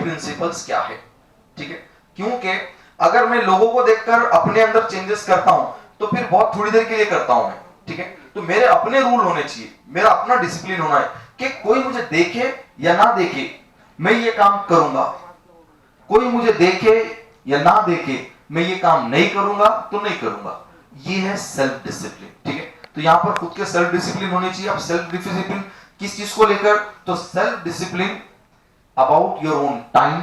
Principles क्या है, ठीक है। क्योंकि अगर मैं लोगों को देखकर अपने अंदर चेंजेस करता हूं तो फिर बहुत थोड़ी देर के लिए करता हूं मैं, ठीक है। तो मेरे अपने रूल होने चाहिए, मेरा अपना डिसिप्लिन होना है कि कोई मुझे देखे या ना देखे मैं ये काम करूंगा, कोई मुझे देखे या ना देखे मैं ये काम नहीं करूंगा तो नहीं करूंगा। ये है सेल्फ डिसिप्लिन, ठीक है। तो यहां पर खुद के सेल्फ डिसिप्लिन होनी चाहिए। अब सेल्फ डिसिप्लिन किस चीज को लेकर, तो self discipline about your own time,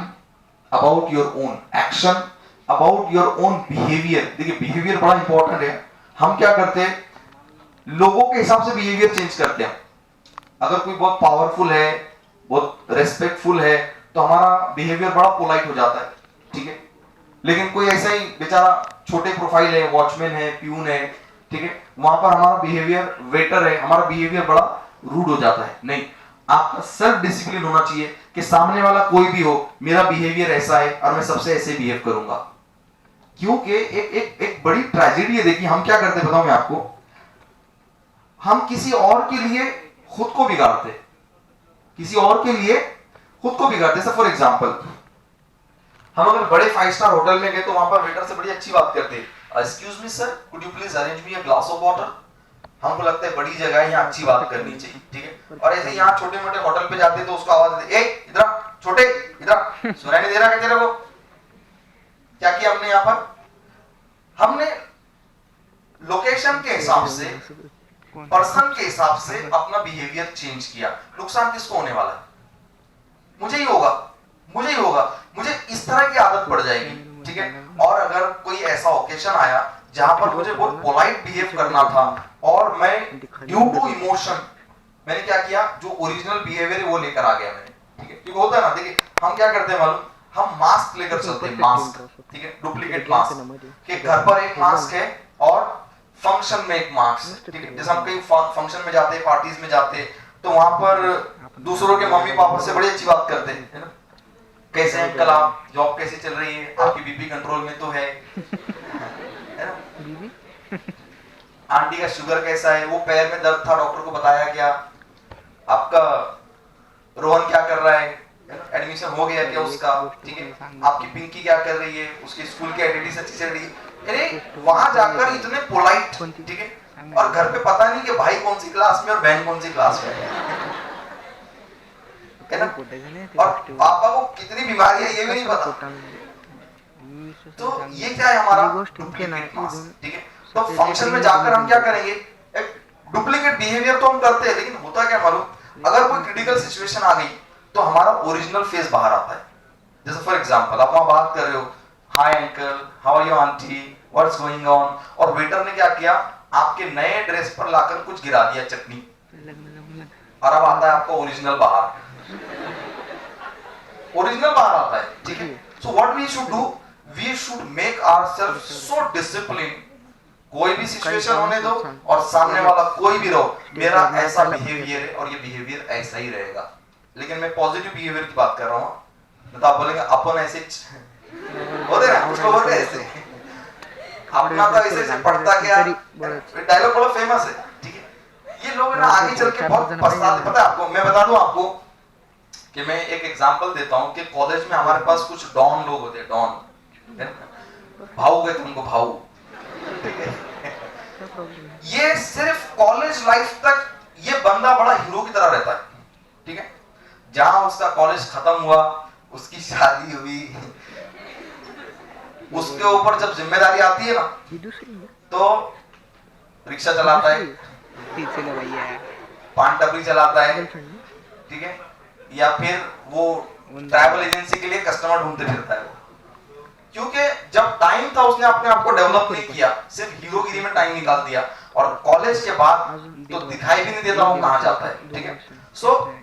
about your own action, about your own behaviour. देखिए बिहेवियर बड़ा इंपॉर्टेंट है। हम क्या करते हैं, लोगों के हिसाब से बिहेवियर चेंज करते हैं। अगर कोई बहुत पावरफुल है, बहुत रेस्पेक्टफुल है, तो हमारा बिहेवियर बड़ा पोलाइट हो जाता है, ठीक है। लेकिन कोई ऐसा ही बेचारा छोटे प्रोफाइल है, वॉचमैन है, प्यून है, ठीक है, वहां पर हमारा बिहेवियर, वेटर है, हमारा बिहेवियर बड़ा रूड हो जाता है। नहीं, आपका सेल्फ डिसिप्लिन होना चाहिए कि सामने वाला कोई भी हो, मेरा बिहेवियर ऐसा है और मैं सबसे ऐसे बिहेव करूंगा। क्योंकि एक बड़ी ट्रेजेडी है। देखिए हम क्या करते बताऊं मैं आपको, हम किसी और के लिए खुद को बिगाड़ते, किसी और के लिए खुद को बिगाड़ते। जैसे फॉर एग्जांपल हम अगर बड़े 5 स्टार होटल में गए तो वहां पर वेटर से बड़ी अच्छी बात करते, excuse me sir, could you please arrange me a glass of water. हमको लगता है बड़ी जगह है, यहाँ अच्छी बात करनी चाहिए, ठीक है। और ऐसे यहाँ छोटे मोटे होटल पे जाते तो उसको आवाज देते, ए इधर छोटे, इधर सुनाई नहीं दे रहा क्या तेरे को। क्या किया हमने यहाँ पर, हमने लोकेशन के हिसाब से, पर्सन के हिसाब से अपना बिहेवियर चेंज किया। नुकसान किसको होने वाला है, मुझे ही होगा, मुझे ही होगा, मुझे इस तरह की आदत पड़ जाएगी, ठीक है। और अगर कोई ऐसा ओकेशन आया जहां पर मुझे बहुत पोलाइट बिहेव करना था और मैं ड्यू टू इमोशन मैंने क्या किया, जो ओरिजिनल बिहेवियर है वो लेकर आ गया मैंने, ठीक है। क्योंकि होता है ना, देखिए हम क्या करते हैं मालूम, हम मास्क लेकर चलते हैं, मास्क, ठीक है, डुप्लीकेट मास्क, कि घर पर एक मास्क है और फंक्शन में एक मास्क, ठीक है। जैसे हम कहीं फंक्शन में जाते हैं, पार्टीज में जाते हैं, तो वहां पर दूसरों के मम्मी पापा से बड़ी अच्छी बात करते हैं, है ना, कैसे हैं अंकल, आप जॉब कैसे चल रही है, आपकी बीपी कंट्रोल में तो है ना, आंटी का शुगर कैसा है, वो पैर में दर्द था डॉक्टर को बताया क्या, आपका रोहन क्या कर रहा है, एडमिशन हो गया क्या उसका, ठीक है, आपकी पिंकी क्या कर रही है, उसकी स्कूल की एक्टिविटीज अच्छी चल रही है। अरे वहां जाकर इतने पोलाइट, ठीक है, और घर पे पता नहीं कि भाई कौन सी क्लास में और बहन कौन सी क्लास में है ना, और पापा को कितनी बीमारी है ये भी नहीं पता। तो ये क्या है हमारा डुप्लीकेट मास्क, ठीक है। तो फंक्शन में जाकर हम क्या करेंगे, एक डुप्लीकेट बिहेवियर तो हम करते हैं, लेकिन होता क्या मालूम, अगर कोई क्रिटिकल सिचुएशन आ गई तो हमारा ओरिजिनल फेस बाहर आता है। जैसे फॉर एग्जांपल आप वहां बात कर रहे हो, hi uncle, how are you aunty, what's going on, और वेटर ने क्या किया, आपके नए ड्रेस पर लाकर कुछ गिरा दिया चटनी, और अब आता है आपका ओरिजिनल बाहर, ओरिजिनल बाहर आता है, ठीक है। So what we should do, we should make ourselves so discipline, कोई भी सिचुएशन होने दो और सामने वाला कोई भी रहो, मेरा ऐसा बिहेवियर है और ये बिहेवियर ऐसा ही रहेगा। लेकिन मैं पॉजिटिव बिहेवियर की बात कर रहा हूँ, तो आप बोलेंगे अपन ऐसे होते ना, कुछ लोग होते ऐसे, अपना तो ऐसे पढ़ता क्या, डायलॉग बड़ा फेमस है, ठीक है। ये लोग ना आगे चल के बहुत पछताते, पता है आपको, मैं बता दूं आपको कि मैं एक एग्जांपल देता हूं कि कॉलेज में हमारे पास कुछ डॉन लोग होते हैं, डॉन, भाऊ कहते हैं उनको, भाऊ, ठीक है। ये सिर्फ कॉलेज लाइफ तक ये बंदा बड़ा हीरो की तरह रहता है, ठीक है। जहां उसका कॉलेज खत्म हुआ, उसकी शादी हुई, उसके ऊपर जब जिम्मेदारी आती है ना, तो रिक्शा चलाता है, पान टपरी चलाता है, ठीक है, या फिर वो ट्रैवल एजेंसी के लिए कस्टमर ढूंढते फिरता है। क्योंकि जब टाइम था उसने अपने आप को डेवलप नहीं किया, सिर्फ हीरोगिरी में टाइम निकाल दिया, और कॉलेज के बाद तो दिखाई भी नहीं देता वो कहां जाता है, ठीक है। सो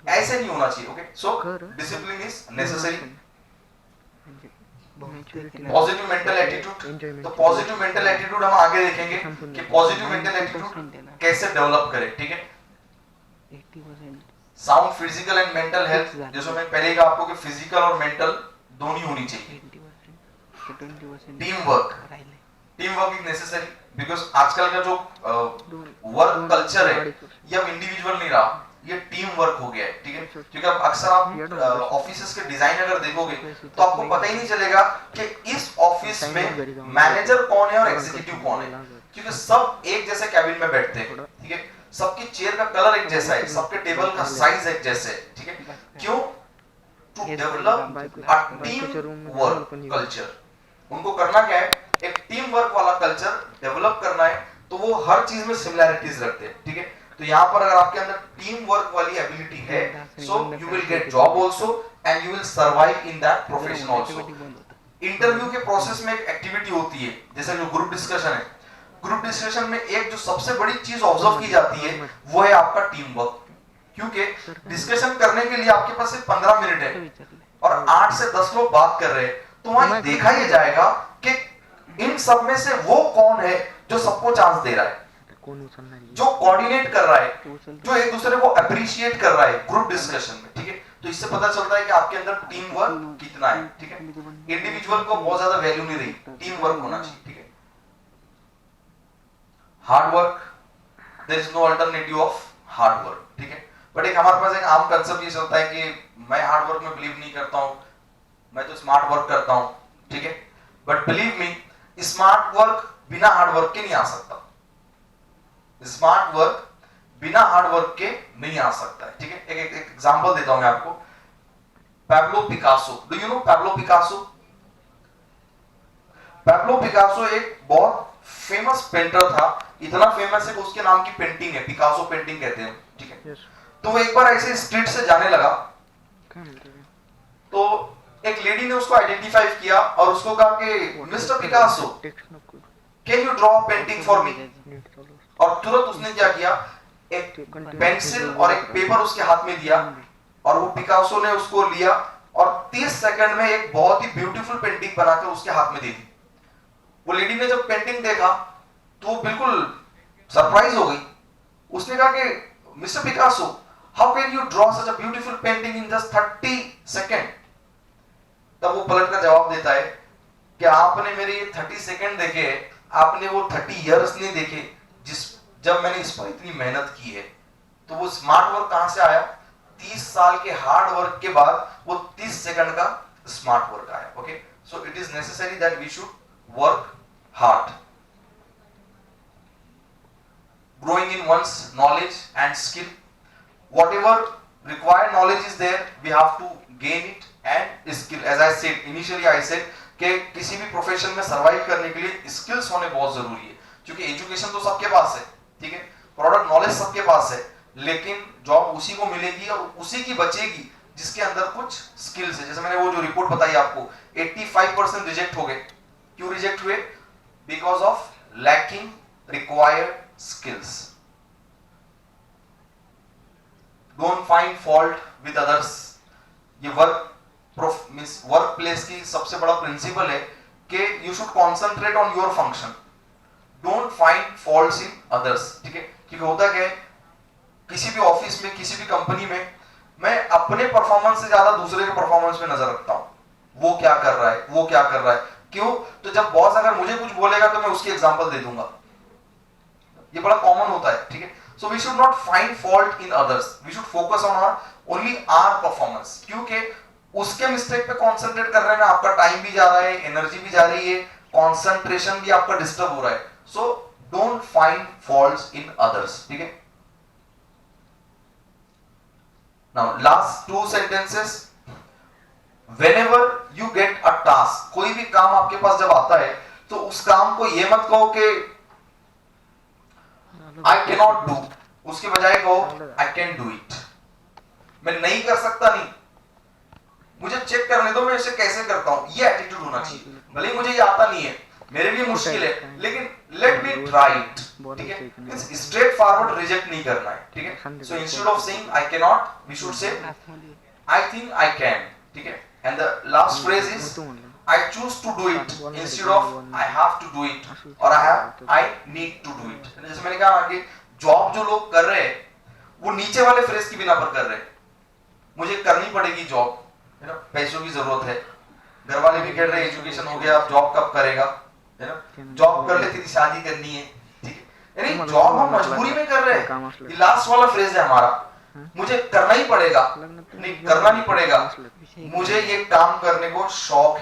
ऐसे नहीं होना चाहिए, okay. So discipline is necessary, positive mental attitude, तो पॉजिटिव मेंटल एटीट्यूड हम आगे देखेंगे कि पॉजिटिव मेंटल एटीट्यूड कैसे डेवलप करें, ठीक है। Sound physical and mental health, जैसे मैं पहले कहा आपको कि फिजिकल और मेंटल दोनों होनी चाहिए। Team work is necessary, because आजकल का जो वर्क कल्चर है ये अब इंडिविजुअल नहीं रहा, ये टीम वर्क हो गया है, ठीक है। क्योंकि अब अक्सर आप ऑफिसेस के डिजाइन अगर देखोगे तो आपको पता ही नहीं चलेगा कि इस ऑफिस में मैनेजर कौन है और एग्जीक्यूटिव कौन है, क्योंकि सब एक जैसे कैबिन में बैठते हैं, ठीक है। सबकी चेयर का कलर एक जैसा है, सबके टेबल का साइज एक जैसे है, ठीक है। क्यों? To develop a team work culture. उनको करना क्या है, एक टीम वर्क वाला कल्चर डेवलप करना है, तो वो हर चीज में सिमिलैरिटीज रखते हैं, ठीक है। तो यहाँ पर अगर आपके अंदर टीम वर्क वाली एबिलिटी है, so you will get job also and you will survive in that profession also. Interview के प्रोसेस में एक एक्टिविटी होती है, जैसे जो ग्रुप डिस्कशन है, ग्रुप डिस्कशन में एक जो सबसे बड़ी चीज ऑब्जर्व की जाती है वो है आपका टीम वर्क, क्योंकि डिस्कशन करने के लिए आपके पास सिर्फ 15 मिनट है और 8 से 10 लोग बात कर रहे हैं, तो वहां देखा ही जाएगा कि इन सब में से वो कौन है जो सबको चांस दे रहा है, जो कोऑर्डिनेट कर रहा है, जो एक दूसरे को अप्रिशिएट कर रहा है ग्रुप डिस्कशन में, ठीक है। तो इससे पता चलता है कि आपके अंदर टीम वर्क कितना है, ठीक है। इंडिविजुअल को बहुत ज्यादा वैल्यू नहीं रही, टीम वर्क होना चाहिए, ठीक है। Hard work, there is no alternative of hard work, ठीक है। बट एक हमारे पास एक आम कंसेप्ट ये चलता है कि मैं हार्ड वर्क में बिलीव नहीं करता हूं, मैं तो स्मार्ट वर्क करता हूं, ठीक है। But believe me, smart work बिना हार्ड वर्क के नहीं आ सकता, स्मार्ट वर्क बिना हार्ड वर्क के नहीं आ सकता है, ठीक है। एक एग्जांपल देता हूं मैं आपको। Pablo Picasso, do you know Pablo Picasso? Pablo Picasso एक बहुत फेमस पेंटर था, इतना फेमस है कि उसके नाम की पेंटिंग है, पिकासो पेंटिंग कहते हैं, ठीक है। तो वो एक बार ऐसे स्ट्रीट से जाने लगा, तो एक लेडी ने उसको आइडेंटिफाई किया और उसको कहा कि mister Picasso, can you draw painting for me? और तुरंत उसने क्या किया, एक पेंसिल और एक पेपर उसके हाथ में दिया और वो पिकासो ने उसको लिया और 30 सेकंड में एक बहुत ही ब्यूटीफुल पेंटिंग बनाकर उसके हाथ में दे दी। वो लेडी ने जब पेंटिंग देखा तो वो बिल्कुल सरप्राइज हो गई। उसने कहा कि mister Picasso, how can you draw such a beautiful painting in just 30 second? तब वो पलट कर जवाब देता है कि आपने मेरे ये 30 सेकंड देखे, आपने वो 30 इयर्स नहीं देखे जब मैंने इस पर इतनी मेहनत की है। तो वो स्मार्ट वर्क कहां से आया? 30 साल के हार्ड वर्क के बाद वो 30 सेकंड का स्मार्ट वर्क आया, okay. So it is necessary that we should work hard, growing in one's knowledge and skill, whatever required knowledge is there, we have to gain it, and skill, as I said initially, I said कि किसी भी profession में survive करने के लिए skills होने बहुत जरूरी है, क्योंकि एजुकेशन तो सबके पास है, ठीक है, प्रोडक्ट नॉलेज सबके पास है, लेकिन जॉब उसी को मिलेगी और उसी की बचेगी जिसके अंदर कुछ स्किल्स है। जैसे मैंने वो जो रिपोर्ट बताई आपको, 85% रिजेक्ट हो गए। क्यों रिजेक्ट हुए? Because of lacking required skills. Don't find fault with others. ये वर्क प्लेस की सबसे बड़ा प्रिंसिपल है कि you should concentrate on your function. Don't find faults in others. ठीक है? क्योंकि होता क्या है, किसी भी ऑफिस में, किसी भी कंपनी में मैं अपने परफॉर्मेंस से ज्यादा दूसरे के परफॉर्मेंस पे नजर रखता हूं, वो क्या कर रहा है, वो क्या कर रहा है। क्यों? तो जब बॉस अगर मुझे कुछ बोलेगा तो मैं उसकी एग्जांपल दे दूंगा, ये बड़ा कॉमन होता है, ठीक है। So we should not find fault in others, we should focus on our only our performance, क्योंकि उसके मिस्टेक पे कंसंट्रेट करने में आपका टाइम भी जा रहा है, एनर्जी भी जा रही है, कंसंट्रेशन भी आपका डिस्टर्ब हो रहा है। So don't find faults in others, ठीक है। Now last 2 sentences. Whenever you get a task, कोई भी काम आपके पास जब आता है तो उस काम को ये मत कहो कि I cannot do, उसके बजाय कहो I can do it। मैं नहीं कर सकता, नहीं, मुझे चेक करने दो मैं इसे कैसे करता हूं, ये एटीट्यूड होना चाहिए। भले ही मुझे ये आता नहीं है, मेरे लिए मुश्किल है, लेकिन लेट मी ट्राई इट, ठीक है। स्ट्रेट फॉरवर्ड रिजेक्ट नहीं करना है, ठीक है। So instead of saying I cannot, we should say I think I can, ठीक है। And the last phrase is I choose to do it instead of I have to do it or I need to do it। जैसे मैंने कहा कि job जो लोग कर रहे हैं वो नीचे वाले फ्रेज की बिना पर कर रहे हैं, मुझे करनी पड़ेगी जॉब, है ना, पैसों की जरूरत है, घर वाले भी कह रहे हैं एजुकेशन हो गया, अब जॉब कब करेगा, है ना, जॉब कर ले तेरी शादी करनी है, ठीक है। यानी जॉब हम मजबूरी में कर रहे हैं, ये लास्ट वाला फ्रेज है हमारा। मुझे करना ही पड़ेगा, नहीं करना नहीं पड़ेगा, मुझे ये काम करने को शौक है।